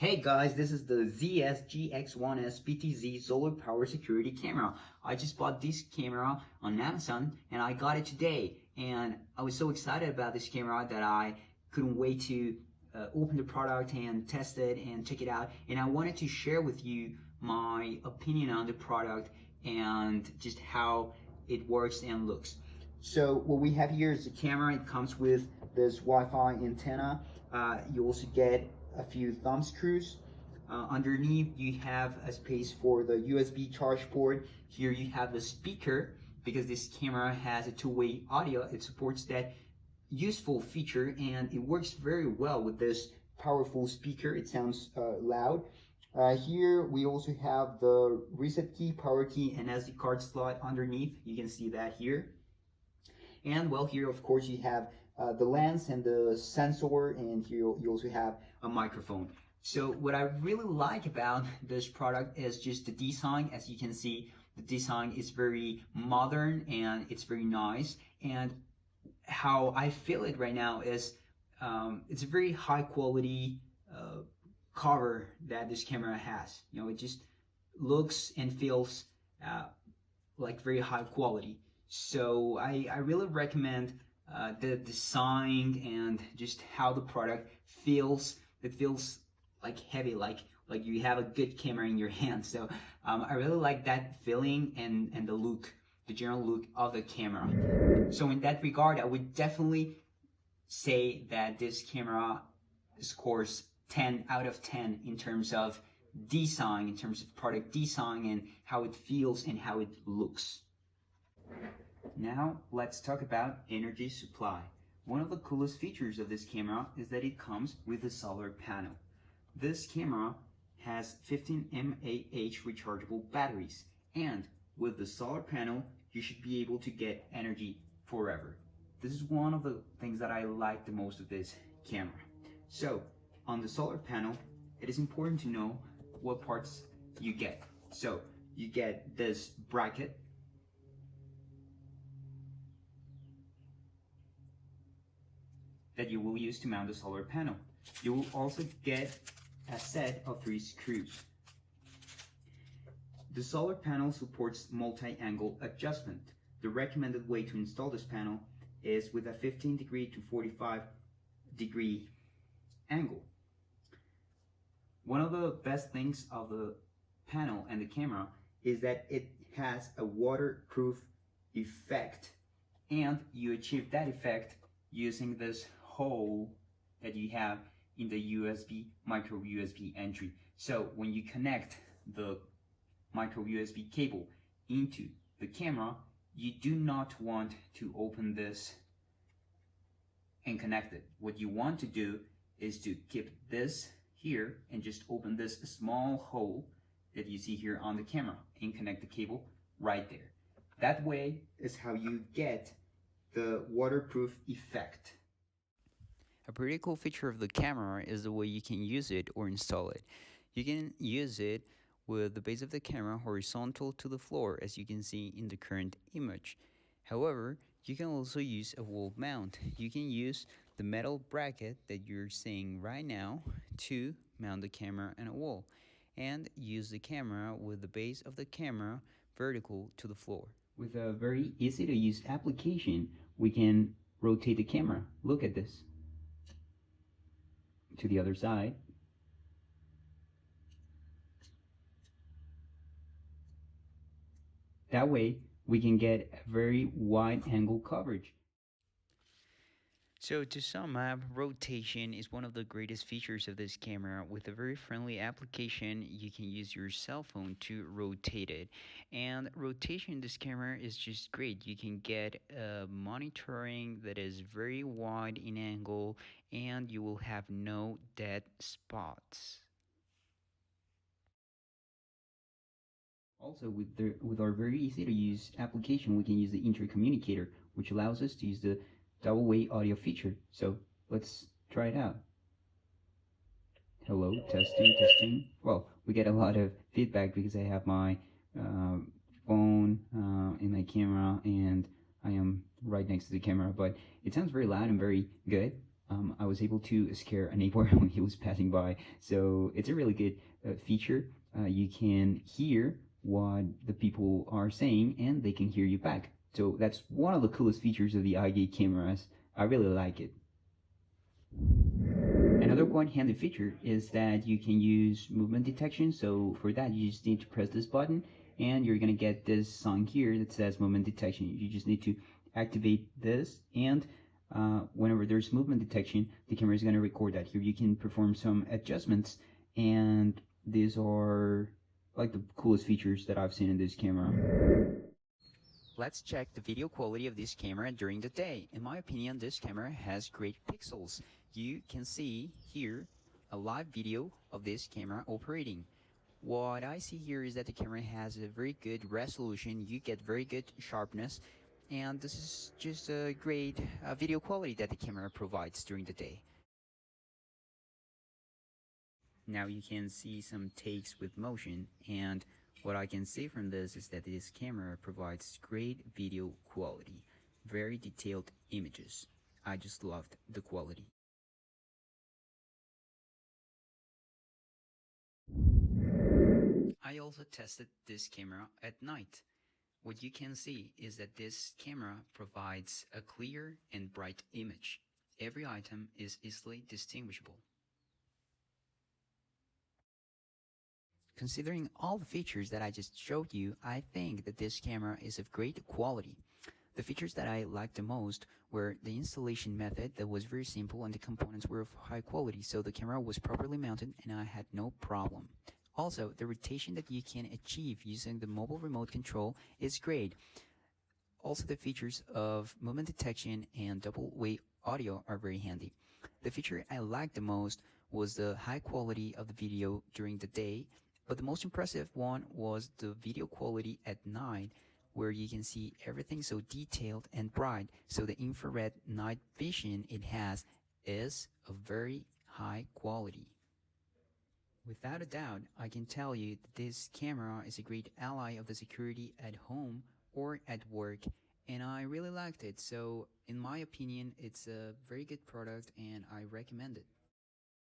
Hey guys, this is the ZS-GX1S PTZ solar power security camera. I just bought this camera on Amazon and I got it today. And I was so excited about this camera that I couldn't wait to open the product and test it and check it out. And I wanted to share with you my opinion on the product and just how it works and looks. So what we have here is the camera. It comes with this Wi-Fi antenna. You also get a few thumb screws. Underneath you have a space for the USB charge port. Here you have the speaker, because this camera has a two-way audio. It supports that useful feature and it works very well with this powerful speaker. It sounds loud. Here we also have the reset key, power key, and SD card slot underneath. You can see that here. And well, here of course you have the lens and the sensor, and here you also have a microphone. So what I really like about this product is just the design. As you can see, the design is very modern and it's very nice. And how I feel it right now is it's a very high quality cover that this camera has. You know, it just looks and feels like very high quality. So I really recommend the design and just how the product feels. It feels like heavy, like you have a good camera in your hand. So I really like that feeling and the look, the general look of the camera. So in that regard, I would definitely say that this camera scores 10 out of 10 in terms of design, in terms of product design and how it feels and how it looks. Now let's talk about energy supply. One of the coolest features of this camera is that it comes with a solar panel. This camera has 15 mAh rechargeable batteries, and with the solar panel you should be able to get energy forever. This is one of the things that I like the most of this camera. So on the solar panel, it is important to know what parts you get. So you get this bracket that you will use to mount the solar panel. You will also get a set of 3 screws. The solar panel supports multi-angle adjustment. The recommended way to install this panel is with a 15-degree to 45-degree angle. One of the best things of the panel and the camera is that it has a waterproof effect, and you achieve that effect using this hole that you have in the micro USB entry. So when you connect the micro USB cable into the camera, you do not want to open this and connect it. What you want to do is to keep this here and just open this small hole that you see here on the camera and connect the cable right there. That way is how you get the waterproof effect. A pretty cool feature of the camera is the way you can use it or install it. You can use it with the base of the camera horizontal to the floor, as you can see in the current image. However, you can also use a wall mount. You can use the metal bracket that you're seeing right now to mount the camera on a wall, and use the camera with the base of the camera vertical to the floor. With a very easy to use application, we can rotate the camera. Look at this. To the other side. That way we can get a very wide angle coverage. So to sum up, rotation is one of the greatest features of this camera. With a very friendly application, you can use your cell phone to rotate it. And rotation in this camera is just great. You can get monitoring that is very wide in angle, and you will have no dead spots. Also, with our very easy to use application, we can use the intercommunicator, which allows us to use the double-way audio feature. So let's try it out. Hello, testing. Well, we get a lot of feedback because I have my phone in my camera and I am right next to the camera, but it sounds very loud and very good. I was able to scare a neighbor when he was passing by. So it's a really good feature. You can hear what the people are saying and they can hear you back. So that's one of the coolest features of the eye gate cameras. I really like it. Another quite handy feature is that you can use movement detection. So for that, you just need to press this button and you're going to get this sign here that says movement detection. You just need to activate this, and whenever there's movement detection, the camera is going to record that. Here you can perform some adjustments, and these are like the coolest features that I've seen in this camera. Let's check the video quality of this camera during the day. In my opinion, this camera has great pixels. You can see here a live video of this camera operating. What I see here is that the camera has a very good resolution. You get very good sharpness, and this is just a great video quality that the camera provides during the day. Now you can see some takes with motion, and what I can say from this is that this camera provides great video quality, very detailed images. I just loved the quality. I also tested this camera at night. What you can see is that this camera provides a clear and bright image. Every item is easily distinguishable. Considering all the features that I just showed you, I think that this camera is of great quality. The features that I liked the most were the installation method that was very simple and the components were of high quality, so the camera was properly mounted and I had no problem. Also, the rotation that you can achieve using the mobile remote control is great. Also, the features of movement detection and double-way audio are very handy. The feature I liked the most was the high quality of the video during the day, but the most impressive one was the video quality at night, where you can see everything so detailed and bright, so the infrared night vision it has is of very high quality. Without a doubt, I can tell you that this camera is a great ally of the security at home or at work, and I really liked it. So in my opinion, it's a very good product and I recommend it.